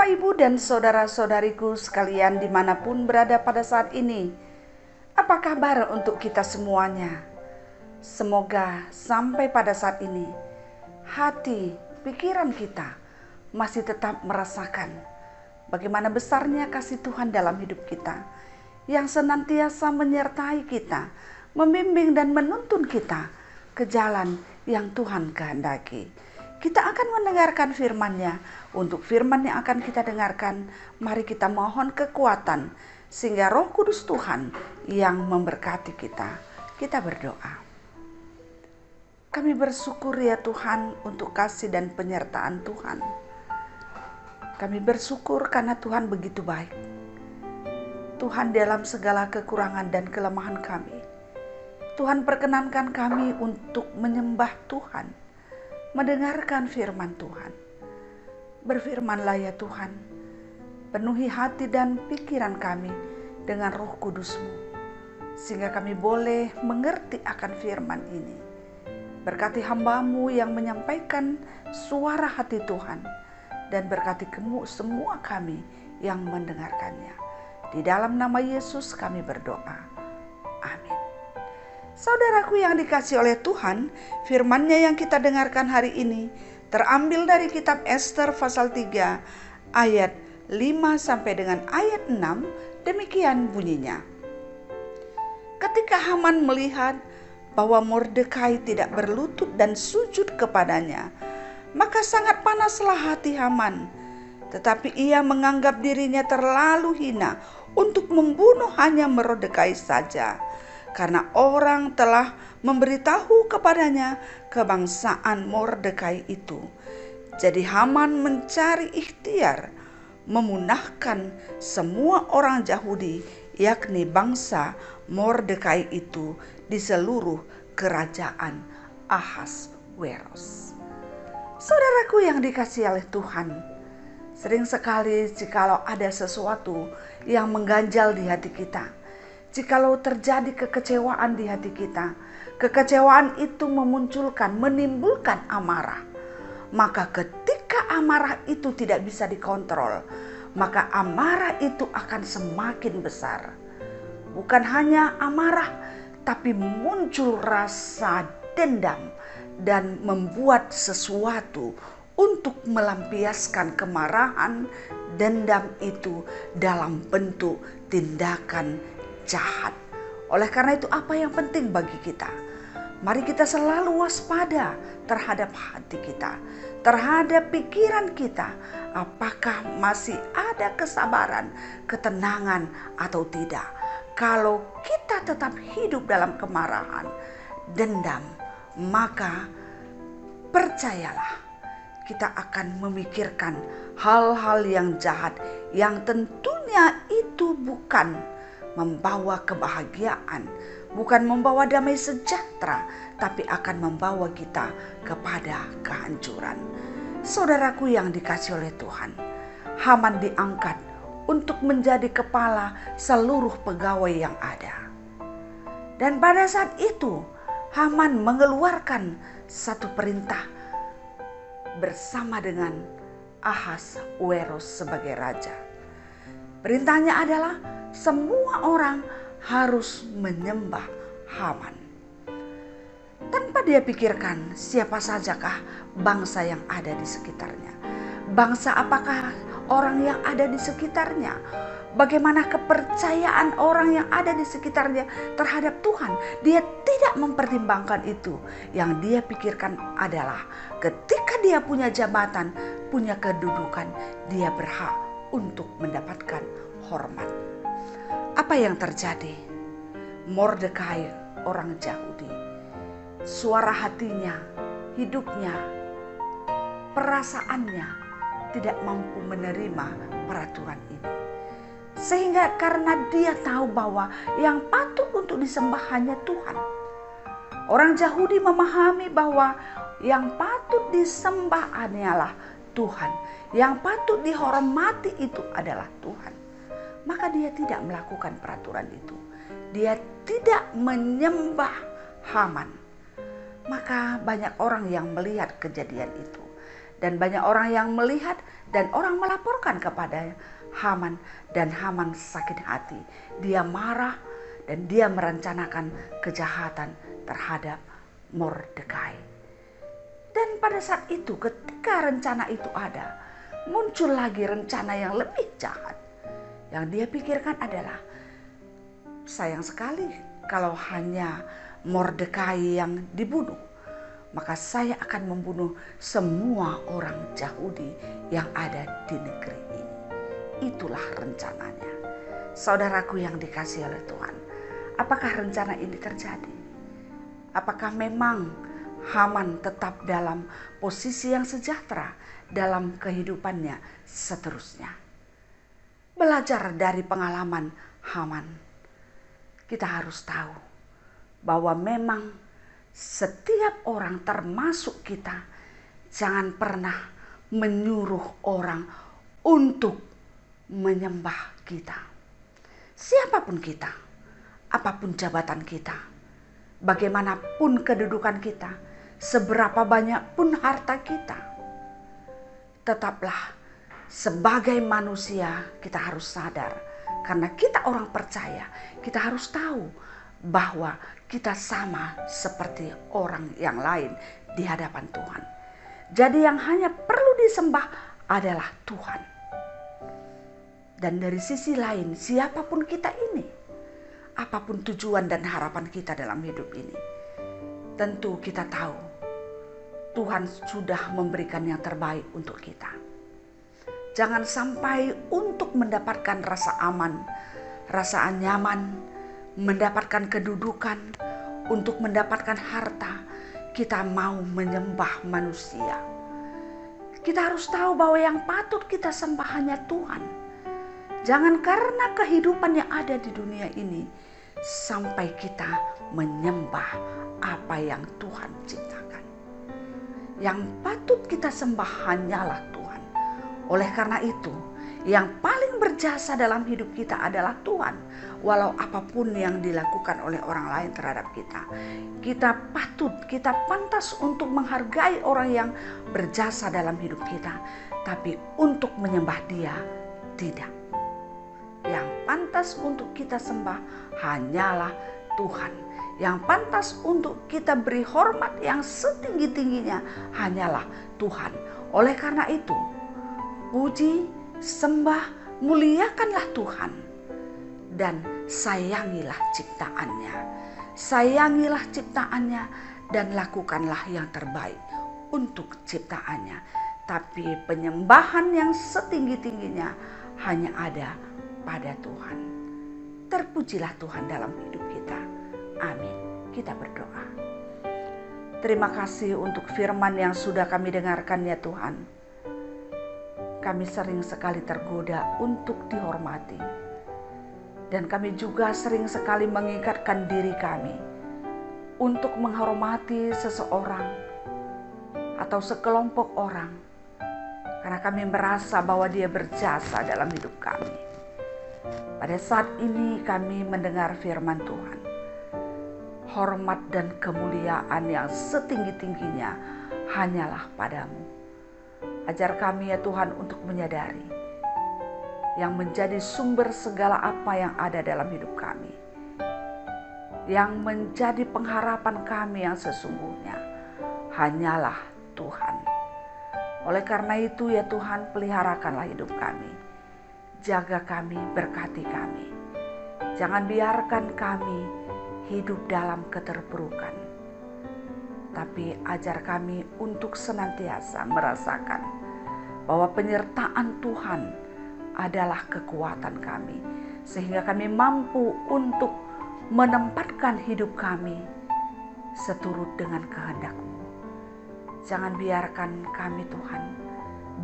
Bapak, Ibu, dan saudara-saudariku sekalian dimanapun berada pada saat ini, apa kabar untuk kita semuanya? Semoga sampai pada saat ini, hati, pikiran kita masih tetap merasakan bagaimana besarnya kasih Tuhan dalam hidup kita, yang senantiasa menyertai kita, membimbing dan menuntun kita ke jalan yang Tuhan kehendaki. Kita akan mendengarkan firman-Nya. Untuk firman yang akan kita dengarkan, mari kita mohon kekuatan sehingga Roh Kudus Tuhan yang memberkati kita. Kita berdoa. Kami bersyukur ya Tuhan untuk kasih dan penyertaan Tuhan. Kami bersyukur karena Tuhan begitu baik. Tuhan dalam segala kekurangan dan kelemahan kami, Tuhan perkenankan kami untuk menyembah Tuhan, mendengarkan firman Tuhan. Berfirmanlah ya Tuhan, penuhi hati dan pikiran kami dengan Roh Kudus-Mu, sehingga kami boleh mengerti akan firman ini. Berkati hamba-Mu yang menyampaikan suara hati Tuhan, dan berkati semua kami yang mendengarkannya. Di dalam nama Yesus kami berdoa. Amin. Saudaraku yang dikasihi oleh Tuhan, firman-Nya yang kita dengarkan hari ini terambil dari kitab Ester pasal 3 ayat 5 sampai dengan ayat 6, demikian bunyinya. Ketika Haman melihat bahwa Mordekai tidak berlutut dan sujud kepadanya, maka sangat panaslah hati Haman, tetapi ia menganggap dirinya terlalu hina untuk membunuh hanya Mordekai saja, karena orang telah memberitahu kepadanya kebangsaan Mordekai itu. Jadi Haman mencari ikhtiar memunahkan semua orang Yahudi, yakni bangsa Mordekai itu, di seluruh kerajaan Ahasweros. Saudaraku yang dikasihi oleh Tuhan, sering sekali jikalau ada sesuatu yang mengganjal di hati kita, jikalau terjadi kekecewaan di hati kita, kekecewaan itu menimbulkan amarah. Maka ketika amarah itu tidak bisa dikontrol, maka amarah itu akan semakin besar. Bukan hanya amarah, tapi muncul rasa dendam dan membuat sesuatu untuk melampiaskan kemarahan dendam itu dalam bentuk tindakan jahat. Oleh karena itu, apa yang penting bagi kita? Mari kita selalu waspada terhadap hati kita, terhadap pikiran kita. Apakah masih ada kesabaran, ketenangan atau tidak? Kalau kita tetap hidup dalam kemarahan, dendam, maka percayalah, kita akan memikirkan hal-hal yang jahat yang tentunya itu bukan membawa kebahagiaan, bukan membawa damai sejahtera, tapi akan membawa kita kepada kehancuran. Saudaraku yang dikasihi oleh Tuhan, Haman diangkat untuk menjadi kepala seluruh pegawai yang ada. Dan pada saat itu, Haman mengeluarkan satu perintah bersama dengan Ahasweros sebagai raja. Perintahnya adalah semua orang harus menyembah Haman. Tanpa dia pikirkan siapa sajakah bangsa yang ada di sekitarnya. Bangsa apakah orang yang ada di sekitarnya. Bagaimana kepercayaan orang yang ada di sekitarnya terhadap Tuhan. Dia tidak mempertimbangkan itu. Yang dia pikirkan adalah ketika dia punya jabatan, punya kedudukan, dia berhak untuk mendapatkan hormat. Apa yang terjadi? Mordekai, orang Yahudi, suara hatinya, hidupnya, perasaannya tidak mampu menerima peraturan ini. Sehingga karena dia tahu bahwa yang patut untuk disembah hanya Tuhan. Orang Yahudi memahami bahwa yang patut disembah hanyalah Tuhan. Yang patut dihormati itu adalah Tuhan. Maka dia tidak melakukan peraturan itu. Dia tidak menyembah Haman. Maka banyak orang yang melihat kejadian itu. Dan banyak orang yang melihat dan orang melaporkan kepada Haman, dan Haman sakit hati. Dia marah dan dia merencanakan kejahatan terhadap Mordekai. Dan pada saat itu, ketika rencana itu ada, muncul lagi rencana yang lebih jahat. Yang dia pikirkan adalah, sayang sekali kalau hanya Mordekai yang dibunuh, maka saya akan membunuh semua orang Yahudi yang ada di negeri ini. Itulah rencananya. Saudaraku yang dikasihi oleh Tuhan, apakah rencana ini terjadi? Apakah memang Haman tetap dalam posisi yang sejahtera dalam kehidupannya seterusnya? Belajar dari pengalaman Haman, kita harus tahu bahwa memang setiap orang termasuk kita jangan pernah menyuruh orang untuk menyembah kita. Siapapun kita, apapun jabatan kita, bagaimanapun kedudukan kita, seberapa banyak pun harta kita, tetaplah sebagai manusia kita harus sadar. Karena kita orang percaya, kita harus tahu bahwa kita sama seperti orang yang lain di hadapan Tuhan. Jadi yang hanya perlu disembah adalah Tuhan. Dan dari sisi lain, siapapun kita ini, apapun tujuan dan harapan kita dalam hidup ini, tentu kita tahu Tuhan sudah memberikan yang terbaik untuk kita. Jangan sampai untuk mendapatkan rasa aman, rasa nyaman, mendapatkan kedudukan, untuk mendapatkan harta, kita mau menyembah manusia. Kita harus tahu bahwa yang patut kita sembah hanya Tuhan. Jangan karena kehidupan yang ada di dunia ini sampai kita menyembah apa yang Tuhan ciptakan. Yang patut kita sembah hanyalah Tuhan. Oleh karena itu, yang paling berjasa dalam hidup kita adalah Tuhan. Walau apapun yang dilakukan oleh orang lain terhadap kita, kita patut, kita pantas untuk menghargai orang yang berjasa dalam hidup kita. Tapi untuk menyembah Dia, tidak. Yang pantas untuk kita sembah hanyalah Tuhan. Yang pantas untuk kita beri hormat yang setinggi-tingginya hanyalah Tuhan. Oleh karena itu, puji, sembah, muliakanlah Tuhan. Dan sayangilah ciptaannya. Sayangilah ciptaannya dan lakukanlah yang terbaik untuk ciptaannya. Tapi penyembahan yang setinggi-tingginya hanya ada pada Tuhan. Terpujilah Tuhan dalam hidup kita. Amin. Kita berdoa. Terima kasih untuk firman yang sudah kami dengarkan ya Tuhan. Kami sering sekali tergoda untuk dihormati. Dan kami juga sering sekali mengikatkan diri kami untuk menghormati seseorang atau sekelompok orang. Karena kami merasa bahwa dia berjasa dalam hidup kami. Pada saat ini kami mendengar firman Tuhan. Hormat dan kemuliaan yang setinggi-tingginya hanyalah padamu. Ajar kami ya Tuhan untuk menyadari yang menjadi sumber segala apa yang ada dalam hidup kami. Yang menjadi pengharapan kami yang sesungguhnya hanyalah Tuhan. Oleh karena itu ya Tuhan, peliharakanlah hidup kami. Jaga kami, berkati kami. Jangan biarkan kami hidup dalam keterpurukan. Tapi ajar kami untuk senantiasa merasakan bahwa penyertaan Tuhan adalah kekuatan kami. Sehingga kami mampu untuk menempatkan hidup kami seturut dengan kehendak-Mu. Jangan biarkan kami Tuhan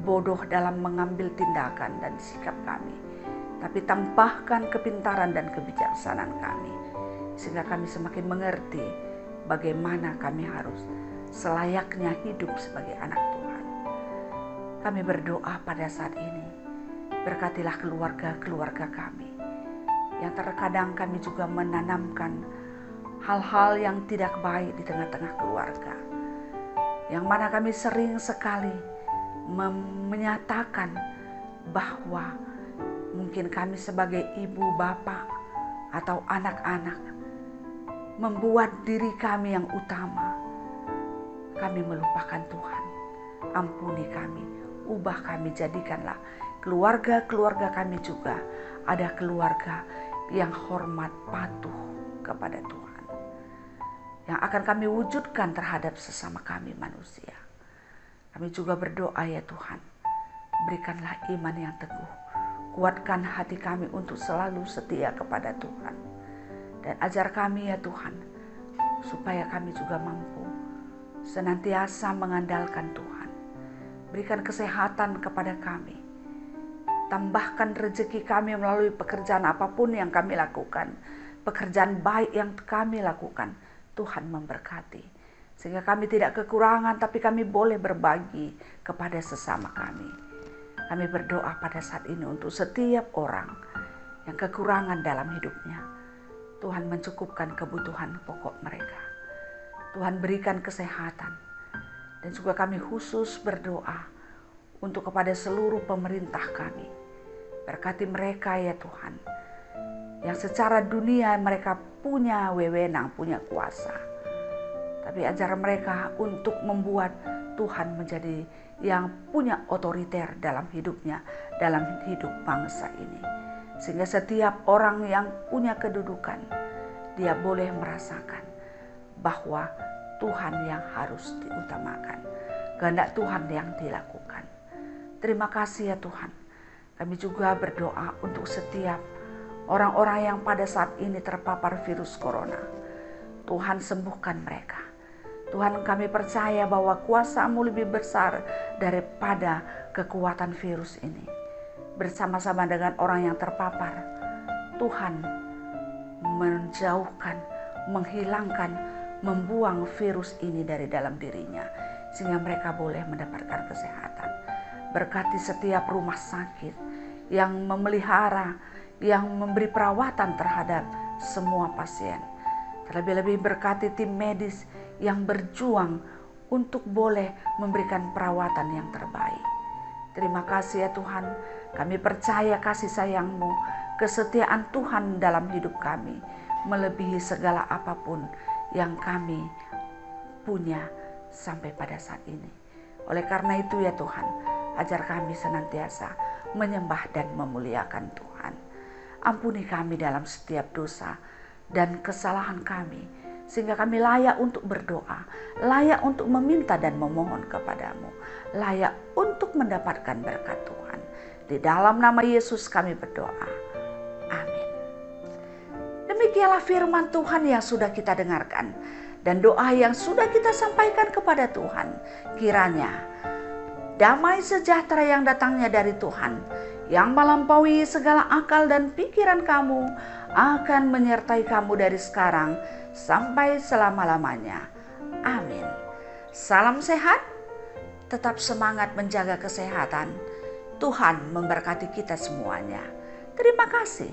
bodoh dalam mengambil tindakan dan sikap kami. Tapi tambahkan kepintaran dan kebijaksanaan kami. Sehingga kami semakin mengerti bagaimana kami harus selayaknya hidup sebagai anak Tuhan. Kami berdoa pada saat ini. Berkatilah keluarga-keluarga kami. Yang terkadang kami juga menanamkan hal-hal yang tidak baik di tengah-tengah keluarga. Yang mana kami sering sekali menyatakan bahwa mungkin kami sebagai ibu, bapak, atau anak-anak membuat diri kami yang utama. Kami melupakan Tuhan. Ampuni kami, ubah kami, jadikanlah keluarga-keluarga kami juga ada keluarga yang hormat, patuh kepada Tuhan, yang akan kami wujudkan terhadap sesama kami manusia. Kami juga berdoa ya Tuhan, berikanlah iman yang teguh, kuatkan hati kami untuk selalu setia kepada Tuhan, dan ajar kami ya Tuhan, supaya kami juga mampu senantiasa mengandalkan Tuhan. Berikan kesehatan kepada kami, tambahkan rezeki kami melalui pekerjaan apapun yang kami lakukan, pekerjaan baik yang kami lakukan. Tuhan memberkati, sehingga kami tidak kekurangan, tapi kami boleh berbagi kepada sesama kami. Kami berdoa pada saat ini untuk setiap orang yang kekurangan dalam hidupnya. Tuhan mencukupkan kebutuhan pokok mereka. Tuhan berikan kesehatan. Dan juga kami khusus berdoa untuk kepada seluruh pemerintah kami. Berkati mereka ya Tuhan, yang secara dunia mereka punya wewenang, punya kuasa. Tapi ajar mereka untuk membuat Tuhan menjadi yang punya otoriter dalam hidupnya, dalam hidup bangsa ini. Sehingga setiap orang yang punya kedudukan, dia boleh merasakan bahwa Tuhan yang harus diutamakan, kehendak Tuhan yang dilakukan. Terima kasih ya Tuhan. Kami juga berdoa untuk setiap orang-orang yang pada saat ini terpapar virus corona. Tuhan sembuhkan mereka. Tuhan, kami percaya bahwa kuasa-Mu lebih besar daripada kekuatan virus ini. Bersama-sama dengan orang yang terpapar, Tuhan menjauhkan, menghilangkan, membuang virus ini dari dalam dirinya, sehingga mereka boleh mendapatkan kesehatan. Berkati setiap rumah sakit yang memelihara, yang memberi perawatan terhadap semua pasien. Terlebih-lebih berkati tim medis yang berjuang untuk boleh memberikan perawatan yang terbaik. Terima kasih ya Tuhan, kami percaya kasih sayang-Mu, kesetiaan Tuhan dalam hidup kami, melebihi segala apapun yang kami punya sampai pada saat ini. Oleh karena itu ya Tuhan, ajar kami senantiasa menyembah dan memuliakan Tuhan. Ampuni kami dalam setiap dosa dan kesalahan kami, sehingga kami layak untuk berdoa, layak untuk meminta dan memohon kepadamu, layak untuk mendapatkan berkat Tuhan. Di dalam nama Yesus kami berdoa. Amin. Demikianlah firman Tuhan yang sudah kita dengarkan, dan doa yang sudah kita sampaikan kepada Tuhan. Kiranya damai sejahtera yang datangnya dari Tuhan, yang melampaui segala akal dan pikiran kamu, akan menyertai kamu dari sekarang sampai selama-lamanya. Amin. Salam sehat, tetap semangat menjaga kesehatan. Tuhan memberkati kita semuanya. Terima kasih.